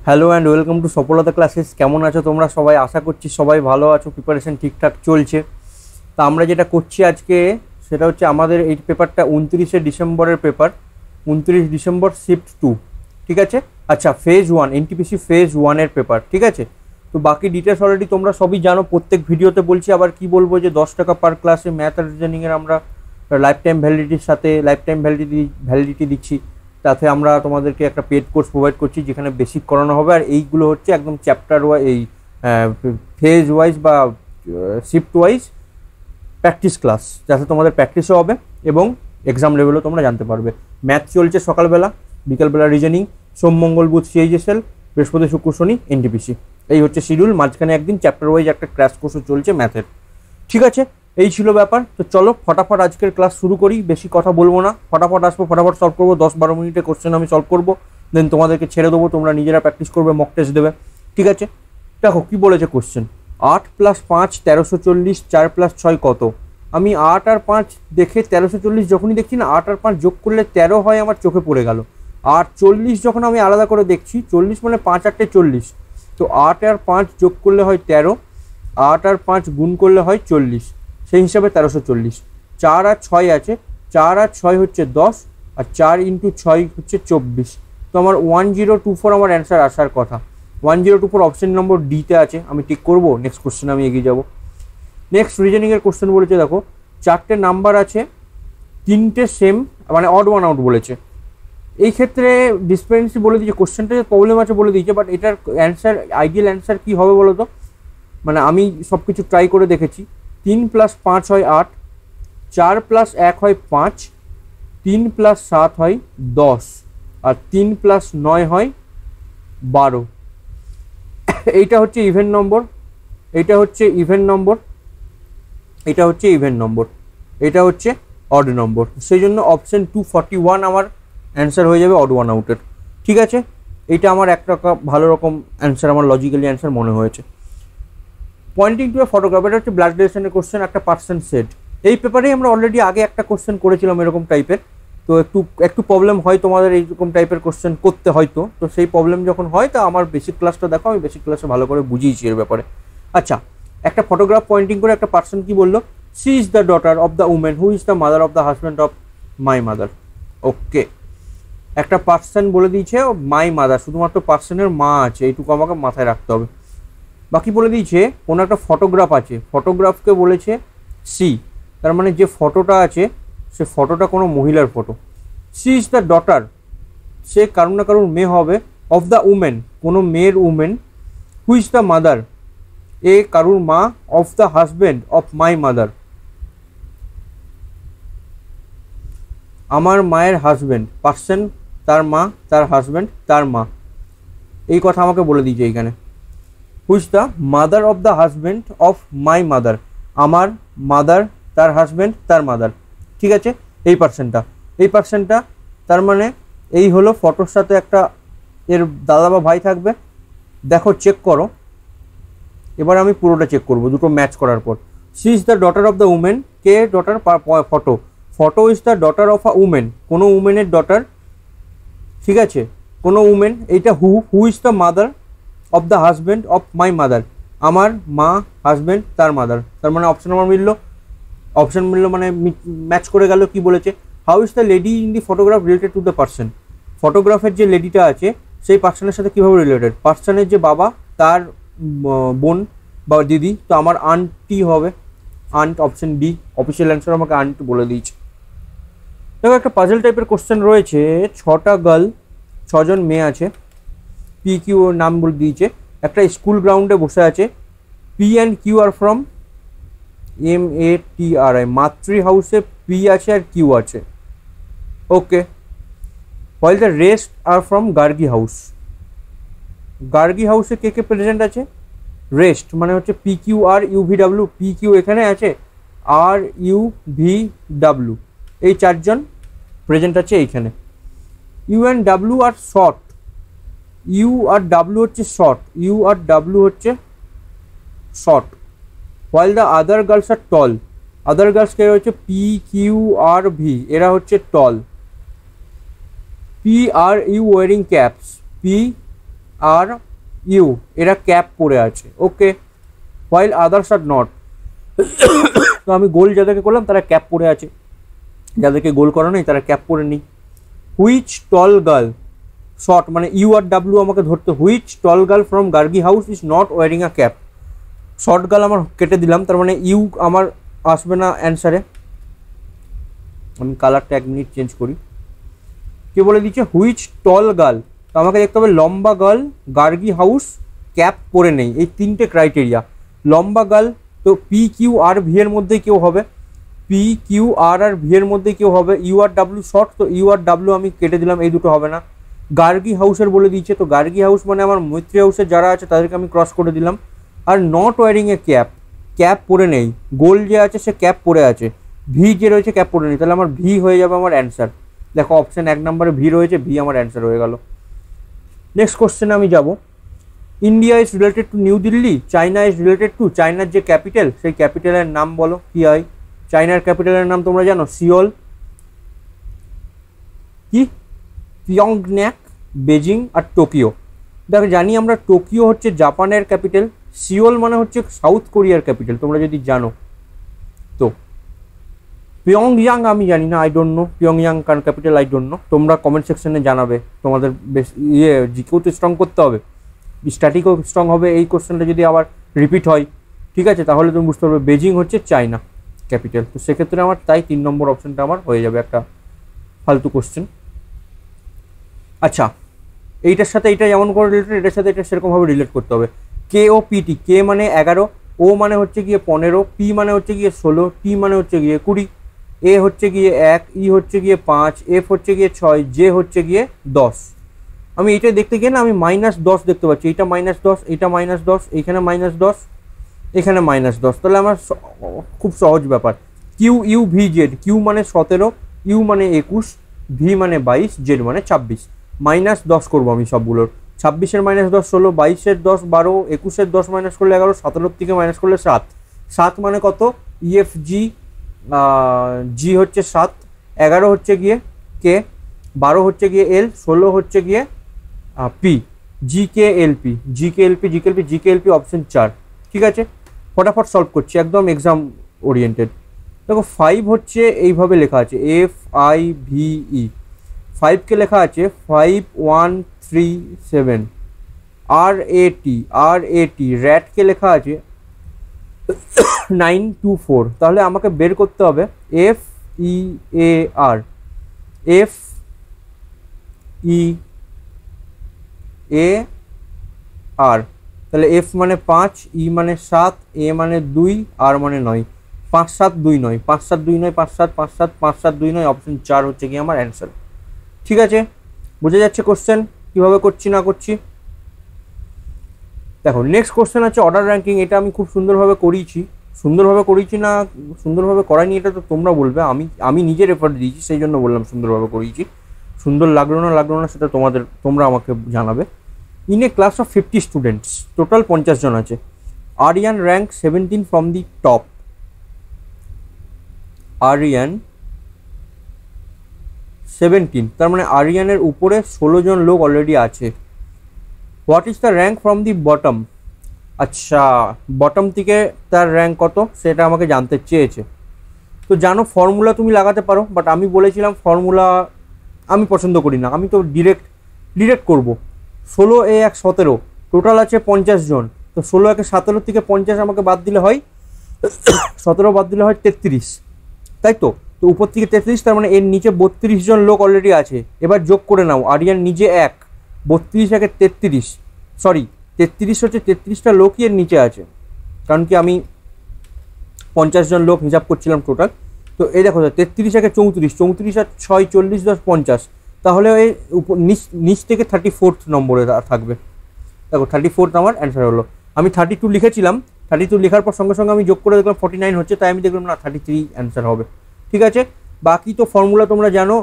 Hello and welcome to সফলতা classes. কেমন আছো তোমরা সবাই? আশা করছি সবাই ভালো আছো, প্রিপারেশন ঠিকঠাক চলছে। তা আমরা যেটা করছি আজকে সেটা হচ্ছে আমাদের এই পেপারটা 29শে ডিসেম্বরের পেপার, 29 ডিসেম্বর শিফট 2, ঠিক আছে? আচ্ছা, ফেজ 1 এনটিপিসি ফেজ 1-এর পেপার, ঠিক আছে? তো বাকি ডিটেলস অলরেডি তোমরা সবই জানো, প্রত্যেক ভিডিওতে বলছি। আবার কি বলবো যে 10 টাকা পার ক্লাসে ম্যাথ আর রিজনিংয়ের আমরা লাইফ টাইম ভ্যালিডিটির সাথে লাইফ টাইম ভ্যালিডিটি দিচ্ছি। তাতে আমরা তোমাদেরকে একটা পেড কোর্স প্রোভাইড করছি যেখানে বেসিক করানো হবে, আর এইগুলো হচ্ছে একদম চ্যাপ্টার ওয়াইজ, এই ফেজ ওয়াইজ বা শিফট ওয়াইজ প্র্যাকটিস ক্লাস, যাতে তোমাদের প্র্যাকটিসও হবে এবং এক্সাম লেভেলও তোমরা জানতে পারবে। ম্যাথ চলছে সকালবেলা, বিকালবেলা রিজনিং, সোম মঙ্গল বুধ সিএইচএসএল, বৃহস্পতি শুক্র শনি এনটিপিসি। এই হচ্ছে শিডিউল। মাঝখানে একদিন চ্যাপ্টার ওয়াইজ একটা ক্র্যাশ কোর্সও চলছে ম্যাথের, ঠিক আছে? এই ছিল ব্যাপার। তো চলো ফটাফট আজকের ক্লাস শুরু করি, বেশি কথা বলবো না, ফটাফট আসবো, ফটাফট সলভ করবো। 10-12 মিনিটে কোশ্চেন আমি সলভ করবো, দেন তোমাদেরকে ছেড়ে দেবো, তোমরা নিজেরা প্র্যাকটিস করবে, মক টেস্ট দেবে, ঠিক আছে? দেখো কি বলেছে কোশ্চেন। 8 + 5 1340, 4 + 6 কত? আমি 8 আর 5 দেখে 1340 যখনই দেখছি না, 8 আর 5 যোগ করলে 13 হয়, আমার চোখে পড়ে গেল। আর 40 যখন আমি আলাদা করে দেখছি, 40 মানে 5 8 40, তো 8 আর 5 যোগ করলে হয় 13, 8 আর 5 গুণ করলে হয় 40, সেই হিসাবে 1340। 4 আর 6 আছে, 4 আর 6 হচ্ছে 10, আর 4 × 6 হচ্ছে 24। তো আমার 1024 আমার অ্যান্সার আসার কথা। 1024 অপশন নম্বর ডিতে আছে, আমি টিক করবো। নেক্সট কোশ্চেন আমি এগিয়ে যাব। নেক্সট রিজনিংয়ের কোশ্চেন বলেছে, দেখো 4টে নাম্বার আছে, 3টে সেম, মানে অড ওয়ান আউট বলেছে। এই ক্ষেত্রে ডিসপেন্সি বলে দিয়েছে, কোশ্চেনটা যে প্রবলেম আছে বলে দিয়েছে, বাট এটার অ্যান্সার, আইডিয়াল অ্যান্সার কী হবে বলো তো? মানে আমি সব কিছু ট্রাই করে দেখেছি। 3 + 5 হয় 8, 4 + 1 হয় 5, 3 + 7 হয় 10, আর 3 + 9 হয় 12। এইটা হচ্ছে ইভেন নম্বর, এইটা হচ্ছে ইভেন নম্বর, এটা হচ্ছে ইভেন নম্বর, এটা হচ্ছে অড নম্বর। সেই জন্য অপশন 241 আমার অ্যান্সার হয়ে যাবে অড ওয়ান আউটের, ঠিক আছে? এইটা আমার একটা ভালো রকম অ্যান্সার, আমার লজিক্যালি অ্যান্সার মনে হয়েছে। পয়েন্টিং টু এ ফটোগ্রাফ, এটা হচ্ছে ব্লাড রিলেশনের কোশ্চেন, একটা পার্সেন্ট সেট। এই পেপারেই আমরা অলরেডি আগে একটা কোশ্চেন করেছিলাম এরকম টাইপের। তো একটু প্রবলেম হয় তোমাদের এইরকম টাইপের কোশ্চেন করতে, হয়তো। তো সেই প্রবলেম যখন হয়, তা আমার বেসিক ক্লাসটা দেখো, আমি বেসিক ক্লাসে ভালো করে বুঝিয়েছি এর ব্যাপারে। আচ্ছা, একটা ফটোগ্রাফ পয়েন্টিং করে একটা পার্সন কি বললো, she is the daughter of the woman who is the mother of the husband of my mother. Okay, একটা পার্সন বলে দিয়েছে মাই মাদার, শুধুমাত্র পার্সনের মা আছে, এইটুকু আমাকে মাথায় রাখতে হবে। বাকি বলে দিয়েছে কোনো একটা ফটোগ্রাফ আছে, ফটোগ্রাফকে বলেছে সি, তার মানে যে ফটোটা আছে সে ফটোটা কোনো মহিলার photo. She is the daughter, সে কারুর না কারুর মেয়ে হবে, অফ দ্য উমেন, কোনো মেয়ের woman, who is the mother, এ কারুর মা, of the husband of my mother, আমার মায়ের হাজব্যান্ড, পার্সন তার মা, তার হাজব্যান্ড তার মা, এই কথা আমাকে বলে দিয়েছে এইখানে। Which the mother of the husband of my mother, আমার মাদার তার হাজব্যান্ড তার মাদার, ঠিক আছে? এই পার্সনটা তার মানে এই হলো ফটোর সাথে একটা এর দাদা বা ভাই থাকবে। দেখো চেক করো, এবার আমি পুরোটা চেক করব দুটো ম্যাচ করার পর। She is the daughter of the women, K daughter? Photo, photo is the daughter of a women, কোনো উমেনের ডটার, ঠিক আছে? কোনো উমেন। এইটা হু is the mother of the husband of my mother, আমার মা হাজব্যান্ড তার মাদার, তার মানে অপশন আমার মিললো, অপশন মিললো মানে ম্যাচ করে গেল। কি বলেছে, how is the lady in the photograph related to the person, ফটোগ্রাফের যে লেডিটা আছে সেই পার্সনের সাথে কীভাবে রিলেটেড? পার্সনের যে বাবা, তার বোন বা দিদি, তো আমার আন্টি হবে, aunt, option D official answer আমাকে আন্ট বলে দিয়েছে। দেখো একটা পাজল টাইপের কোশ্চেন রয়েছে, 6টা গার্ল, 6জন মেয়ে আছে, পি কিউ নাম বলে দিয়েছে, একটা স্কুল গ্রাউন্ডে বসে আছে, P and Q are from MATRI, Matri হাউসে পি আছে আর কিউ আছে, okay. While the rest are from Gargi house, Gargi হাউসে কে কে প্রেজেন্ট আছে? রেস্ট মানে হচ্ছে PQ আর UVW, PQ এখানে আছে, আর UVW, এই 4জন প্রেজেন্ট আছে এইখানে। U and W are short, U আর ডাব্লু হচ্ছে শর্ট, ইউ আর ডাব্লু হচ্ছে short. While the other girls are tall, other girls কে হচ্ছে PQ আর V, এরা হচ্ছে টল। P আর ইউ ওয়ারিং ক্যাপস, P আর ইউ এরা ক্যাপ পরে আছে, okay, while others are not. তো আমি গোল যাদেরকে করলাম তারা ক্যাপ পরে আছে, যাদেরকে গোল করা নেই তারা ক্যাপ পরে নেই। হুইচ টল গার্ল, শর্ট মানে ইউ আর ডাব্লিউ আমাকে ধরতে, which tall girl from Gargi house is not wearing a cap, short girl আমার কেটে দিলাম, তার মানে ইউ আমার আসবে না অ্যান্সারে। আমি কালারটা 1 মিনিট চেঞ্জ করি। কে বলে দিচ্ছে হুইচ টল গার্ল, তো আমাকে দেখতে হবে লম্বা গার্ল গার্গি হাউস ক্যাপ পরে নেই, এই 3টে ক্রাইটেরিয়া। লম্বা গার্ল তো পি কিউ আর ভি এর মধ্যে কেউ হবে, পি কিউ আর আর ভি এর মধ্যে কেউ হবে। ইউ আর ডাব্লিউ শর্ট, তো ইউ আর ডাব্লিউ আমি কেটে দিলাম, এই দুটো হবে না। গার্গি হাউসের বলে দিচ্ছে, তো গার্গি হাউস মানে আমার মৈত্রী হাউসের যারা আছে তাদেরকে আমি ক্রস করে দিলাম। Are not wearing a cap, cap পরে নেই, গোল যে আছে সে ক্যাপ পরে আছে, ভি যে রয়েছে ক্যাপ পরে নেই, তাহলে আমার ভি হয়ে যাবে আমার অ্যান্সার। দেখো অপশন 1 নম্বরে ভি রয়েছে, ভি আমার অ্যান্সার হয়ে গেল। নেক্সট কোশ্চেনে আমি যাব। India is related to new Delhi, China is related to, চায়নার যে ক্যাপিটাল সেই ক্যাপিটালের নাম বলো কি হয়। চায়নার ক্যাপিটালের নাম তোমরা জানো, সিওল, কি পিয়ংয়াং, বেজিং আর টোকিও। দেখো জানি আমরা টোকিও হচ্ছে জাপানের ক্যাপিটাল, সিওল মানে হচ্ছে সাউথ কোরিয়ার ক্যাপিটাল তোমরা যদি জানো। তো পিয়ংয়াং আমি জানি না, আই ডোন্ট নো পিয়ংয়াং কার ক্যাপিটাল, আই ডোন্ট নো। তোমরা কমেন্ট সেকশনে জানাবে, তোমাদের বেশ জিকেও তো স্ট্রং করতে হবে, স্ট্যাটিকও স্ট্রং হবে। এই কোশ্চেনটা যদি আবার রিপিট হয়, ঠিক আছে, তাহলে তুমি বুঝতে পারবে বেজিং হচ্ছে চায়না ক্যাপিটাল। তো সেক্ষেত্রে আমার তাই 3 নম্বর অপশনটা আমার হয়ে যাবে একটা ফালতু কোশ্চেন। আচ্ছা, এইটার সাথে এইটা যেমন করে রিলেটেড, এটার সাথে এটা সেরকমভাবে রিলেট করতে হবে। কে ও পিটি, কে মানে 11, ও মানে হচ্ছে গিয়ে 15, পি মানে হচ্ছে গিয়ে 16, টি মানে হচ্ছে গিয়ে 20, এ হচ্ছে গিয়ে 1, ই হচ্ছে গিয়ে 5, এফ হচ্ছে গিয়ে 6, জে হচ্ছে গিয়ে 10। আমি এইটা দেখতে গিয়ে না আমি -10 দেখতে পাচ্ছি, এইটা -10, এইটা -10, এইখানে -10, এখানে -10, তাহলে আমার খুব সহজ ব্যাপার। Q U V Z, Q মানে 17, ইউ মানে 21, ভি মানে 22, জেড মানে 26। -10 করবো আমি সবগুলোর। 26-এর -10 16, 22-এর 10 12, 21-এর 10 মাইনাস করলে 11, 17 থেকে মাইনাস করলে 7। 7 মানে কত, ইএফ জি, জি হচ্ছে 7, 11 হচ্ছে গিয়ে কে, 12 হচ্ছে গিয়ে এল, 16 হচ্ছে গিয়ে পি, জি কে এল পি, জি কে এল পি, জি কে এল পি, জি কে এল পি অপশন 4। ঠিক আছে, ফটাফট সলভ করছি, একদম এক্সাম ওরিয়েন্টেড। দেখো 5 হচ্ছে এইভাবে লেখা আছে, FIVE, 5কে লেখা আছে 5137, RAT, র্যাটকে লেখা আছে 924। তাহলে আমাকে বের করতে হবে FEAR, FEAR, তাহলে এফ মানে 5, ই মানে 7, এ মানে 2, আর মানে 9, 5 7 2 9, 5 7 2 9, 5 7 5 7 5 7 2 9, অপশন 4 হচ্ছে কি আমার অ্যান্সার। ঠিক আছে, বুঝে যাচ্ছে কোশ্চেন কিভাবে করছি না করছি। দেখো নেক্সট কোশ্চেন আছে অর্ডার র্যাঙ্কিং। এটা আমি খুব সুন্দরভাবে করিয়েছি, সুন্দরভাবে করিয়েছি না সুন্দরভাবে করাইনি এটা তো তোমরা বলবে, আমি নিজের এফোর্ট দিয়েছি সেই জন্য বললাম সুন্দরভাবে করিয়েছি। সুন্দর লাগলো না সেটা তোমরা আমাকে জানাবে। In a class of 50 students, total 50 জন আছে, Aryan rank 17 from the top, Aryan 17, তার মানে আরিয়ানের উপরে 16 জন লোক অলরেডি আছে। What is the rank from the bottom, আচ্ছা বটম থেকে তার র্যাঙ্ক কত সেটা আমাকে জানতে চেয়েছে। তো জানো ফর্মুলা তুমি লাগাতে পারো, বাট আমি বলেছিলাম ফর্মুলা আমি পছন্দ করি না, আমি তো ডিরেক্ট করব। 16 এ 1 17, টোটাল আছে 50 জন, তো 16 একে 17 থেকে 50 আমাকে বাদ দিলে হয় 17 বাদ দিলে হয় 33, তাই তো। তো উপর থেকে 33, তার মানে এর নিচে 32 জন লোক অলরেডি আছে। এবার যোগ করে নাও, আরিয়ান নিজে 1, 32 একে 33, সরি 33 হচ্ছে 33টা লোকই এর নিচে আছে, কারণ কি আমি 50 জন লোক হিসাব করছিলাম টোটাল। তো এই দেখো 33 একে 34, 34 আর 6 40 10 50, তাহলে এই নিচ থেকে 34th নম্বরে থাকবে। দেখো 34th আমার অ্যান্সার হলো। আমি 32 লিখেছিলাম, 32 লেখার পর সঙ্গে সঙ্গে আমি যোগ করে দেখলাম 49 হচ্ছে, তাই আমি দেখলাম না 33 অ্যান্সার হবে। ঠিক আছে, বাকি তো ফর্মুলা তোমরা জানো,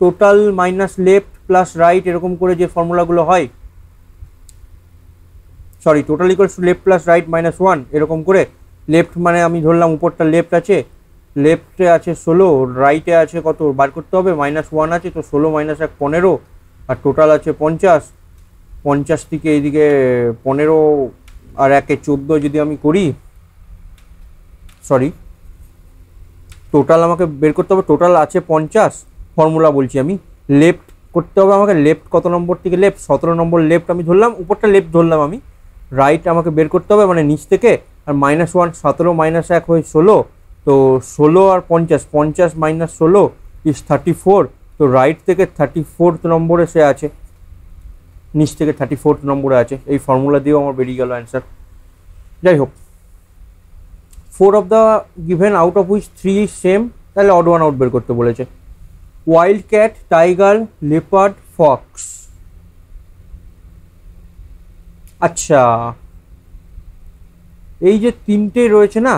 total minus left plus right এরকম করে যে ফর্মুলাগুলো হয়, sorry total equals to left plus right minus 1 এরকম করে। লেফট মানে আমি ধরলাম উপরটা লেফট আছে, লেফটে আছে 16, রাইটে আছে কত বার করতে হবে -1 আছে, তো 16 - 1 15, আর টোটাল আছে 50, 50 থেকে এইদিকে 15 আর 1 এ 14 যদি আমি করি, সরি টোটাল আমাকে বের করতে হবে, টোটাল আছে 50, ফর্মুলা বলছি আমি, লেফট করতে হবে আমাকে, লেফট কত নম্বর থেকে লেফট, 17 নম্বর লেফট আমি ধরলাম, উপরটা লেফট ধরলাম আমি, রাইট আমাকে বের করতে হবে মানে নিচ থেকে, আর -1 17 -1 হয়ে 16, তো 16 আর 50, 50 - 16 ইজ 34, তো রাইট থেকে 34 নম্বরে সে আছে, নিচ থেকে 34 নম্বরে আছে, এই ফর্মুলা দিয়েও আমার বেরিয়ে গেল অ্যান্সার। যাই হোক, 4 of the given out of which 3 is same, তাহলে অড ওয়ান আউট বের করতে বলেছে। Wild cat, tiger, leopard, Fox. আচ্ছা, এই যে তিনটে রয়েছে না,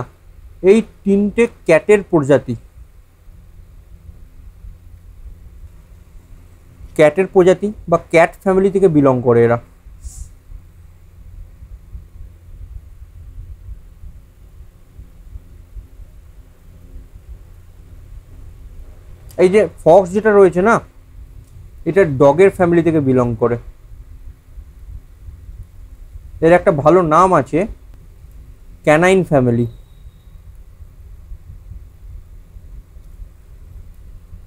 এই তিনটে ক্যাটের প্রজাতি, ক্যাটের প্রজাতি বা ক্যাট ফ্যামিলি থেকে বিলং করে এরা। এই যে ফক্স যেটা রয়েছে না, এটা ডগের ফ্যামিলি থেকে বিলং করে। এর একটা ভালো নাম আছে, ক্যানাইন ফ্যামিলি।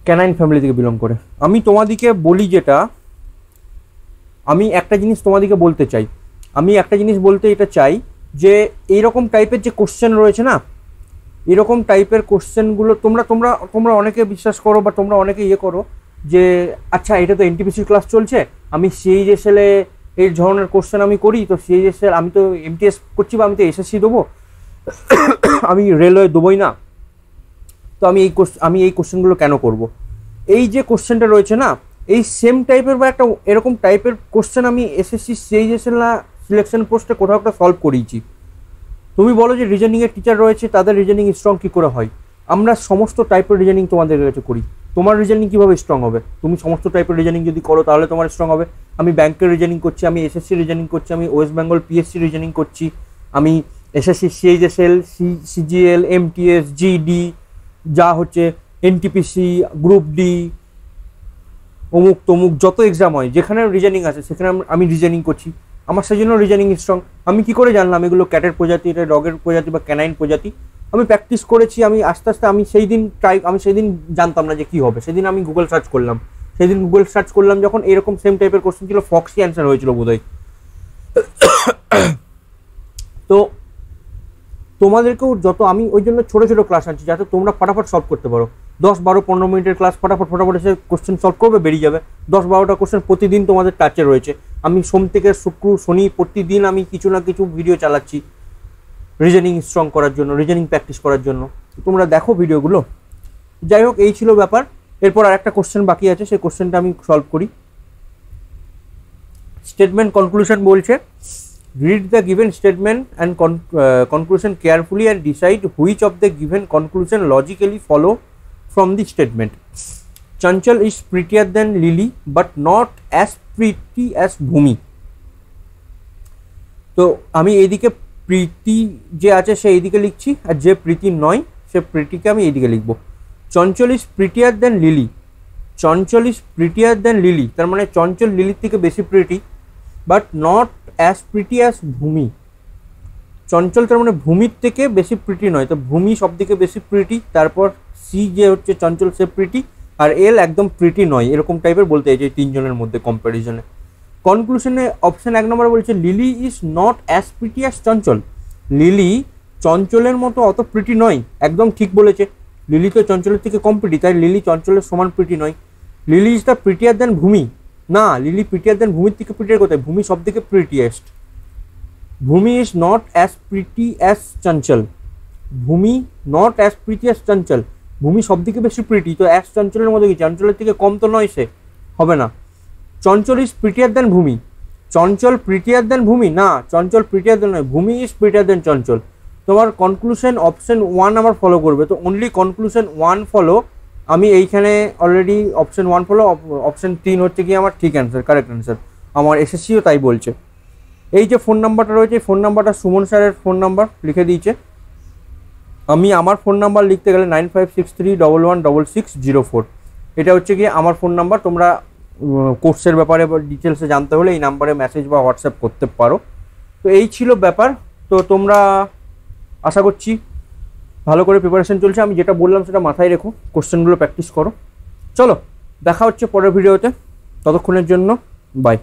ক্যানাইন ফ্যামিলি থেকে বিলং করে। আমি তোমাদিকে বলি যেটা, আমি একটা জিনিস তোমাদিকে বলতে চাই, আমি একটা জিনিস বলতে এটা চাই যে এইরকম টাইপের যে কোশ্চেন রয়েছে না, এরকম টাইপের কোশ্চেনগুলো তোমরা তোমরা তোমরা অনেকে বিশ্বাস করো বা তোমরা অনেকে ইয়ে করো যে আচ্ছা এটা তো এনটিপিসি ক্লাস চলছে, আমি সিএইচএসএলে এই ধরনের কোশ্চেন আমি করি, তো সিএইচএসএল আমি তো এমটিএস করছি বা আমি তো এসএসসি দেবো, আমি রেলওয়ে দেবোই না, তো আমি এই কোশ্চেনগুলো কেন করব? এই যে কোশ্চেনটা রয়েছে না, এই সেম টাইপের বা একটা এরকম টাইপের কোশ্চেন আমি এসএসসি সিএইচএসএল না সিলেকশন পোস্টে কোথাও একটা সলভ করিয়েছি। তুমি বলো যে রিজনিংয়ের টিচার রয়েছে, তাদের রিজনিং স্ট্রং কী করে হয়? আমরা সমস্ত টাইপের রিজনিং তোমাদের কাছে করি, তোমার রিজনিং কীভাবে স্ট্রং হবে? তুমি সমস্ত টাইপের রিজনিং যদি করো তাহলে তোমার স্ট্রং হবে। আমি ব্যাংকের রিজনিং করছি, আমি এসএসসি রিজনিং করছি, আমি ওয়েস্ট বেঙ্গল পিএসসি রিজনিং করছি, আমি SSC CHSL CGL MTS GD যা হচ্ছে এনটিপিসি গ্রুপ ডি অমুক তমুক যত এক্সাম হয় যেখানে রিজনিং আছে সেখানে আমি রিজনিং করছি, আমার সেই জন্য রিজনিং স্ট্রং। আমি কি করে জানলাম এগুলো ক্যাটের প্রজাতি, এটা ডগের প্রজাতি বা ক্যানাইন প্রজাতি? আমি প্র্যাকটিস করেছি, আমি আস্তে আস্তে আমি সেই দিন জানতাম না যে কী হবে, সেদিন আমি গুগল সার্চ করলাম, সেদিন গুগল সার্চ করলাম যখন এরকম সেম টাইপের কোশ্চেন ছিল, ফক্সি অ্যান্সার হয়েছিল বোধহয়। তো তোমাদেরকেও যত আমি ওই জন্য ছোটো ছোটো ক্লাস আনছি যাতে তোমরা ফটাফট সলভ করতে পারো। 10, 12, 15 মিনিটের ক্লাস ফটাফট এসে কোশ্চেন সলভ করবে, বেরিয়ে যাবে। 10, 12টা কোশ্চেন প্রতিদিন তোমাদের টাচে রয়েছে। আমি সোম থেকে শুক্র শনি প্রতিদিন আমি কিছু না কিছু ভিডিও চালাচ্ছি রিজনিং স্ট্রং করার জন্য, রিজনিং প্র্যাকটিস করার জন্য। তোমরা দেখো ভিডিওগুলো। যাই হোক, এই ছিল ব্যাপার। এরপর আর একটা কোশ্চেন বাকি আছে, সেই কোশ্চেনটা আমি সলভ করি। স্টেটমেন্ট কনক্লুশন বলছে, read the given statement and conclusion carefully and decide which of the given conclusion logically follow from the statement. Chanchal is prettier than Lily but not as pretty as Bhumi. তো আমি এইদিকে প্রীতি যে আছে সে এইদিকে লিখছি, আর যে প্রীতি নয় সে প্রীতিকে আমি এইদিকে লিখব। Chanchal is prettier than Lily, Chanchal is prettier than Lily, তার মানে চঞ্চল লিলির থেকে বেশি pretty, but not as pretty as Bhumi. Chanchal তার মানে ভূমির থেকে বেশি প্রিটি নয়, তো ভূমি সব থেকে বেশি প্রিটি, তারপর সি যে হচ্ছে চঞ্চল সে প্রিটি, আর এল একদম প্রিটি নয়, এরকম টাইপের বলতে চাইছে এই তিনজনের মধ্যে কম্প্যারিজনে। কনক্লুশনে অপশন 1 নম্বরে বলছে Lily is not as pretty as Chanchal, Lily চঞ্চলের মতো অত প্রিটি নয়, একদম ঠিক বলেছে। লিলি তো চঞ্চলের থেকে কম প্রিটি, তাই লিলি চঞ্চলের সমান প্রিটি নয়। লিলি ইজ দ্য প্রিটিয়ার দেন ভূমি, না লিলি প্রিটিয়ার দেন ভূমির থেকে প্রিটিয়ার কোথায়, ভূমি সব থেকে prettiest. Bhumi is not as pretty as Chanchal, Bhumi not as pretty as Chanchal, Bhumi সব থেকে বেশি প্রিটি, তো অ্যাজ চঞ্চলের মধ্যে কি চঞ্চলের থেকে কম তো নয়, সে হবে না। চঞ্চল ইজ প্রিটিয়ার দেন ভূমি, চঞ্চল প্রিটিয়ার দেন ভূমি, না চঞ্চল প্রিটিয়ার দেন নয়, ভূমি ইজ প্রিটিয়ার দেন চঞ্চল। তোমার কনক্লুশন অপশন 1 আমার ফলো করবে, তো অনলি কনক্লুশন 1 ফলো। আমি এইখানে অলরেডি অপশন 1 ফলো, অপশন 3 হচ্ছে কি আমার ঠিক অ্যান্সার, কারেক্ট অ্যান্সার, আমার এসএসসিও তাই বলছে। এই যে ফোন নাম্বারটা রয়েছে, ফোন নাম্বারটা সুমন স্যারের ফোন নাম্বার লিখে দিয়েছে। আমি আমার ফোন নাম্বার লিখতে গেলে 9563116604, এটা হচ্ছে গিয়ে আমার ফোন নাম্বার। তোমরা কোর্সের ব্যাপারে ডিটেলসে জানতে হলে এই নাম্বারে মেসেজ বা হোয়াটসঅ্যাপ করতে পারো। তো এই ছিল ব্যাপার। তো তোমরা আশা করছি ভালো করে প্রিপারেশন চলছে, আমি যেটা বললাম সেটা মাথায় রেখো, কোশ্চেনগুলো প্র্যাকটিস করো। চলো দেখা হচ্ছে পরের ভিডিওতে, ততক্ষণের জন্য বাই।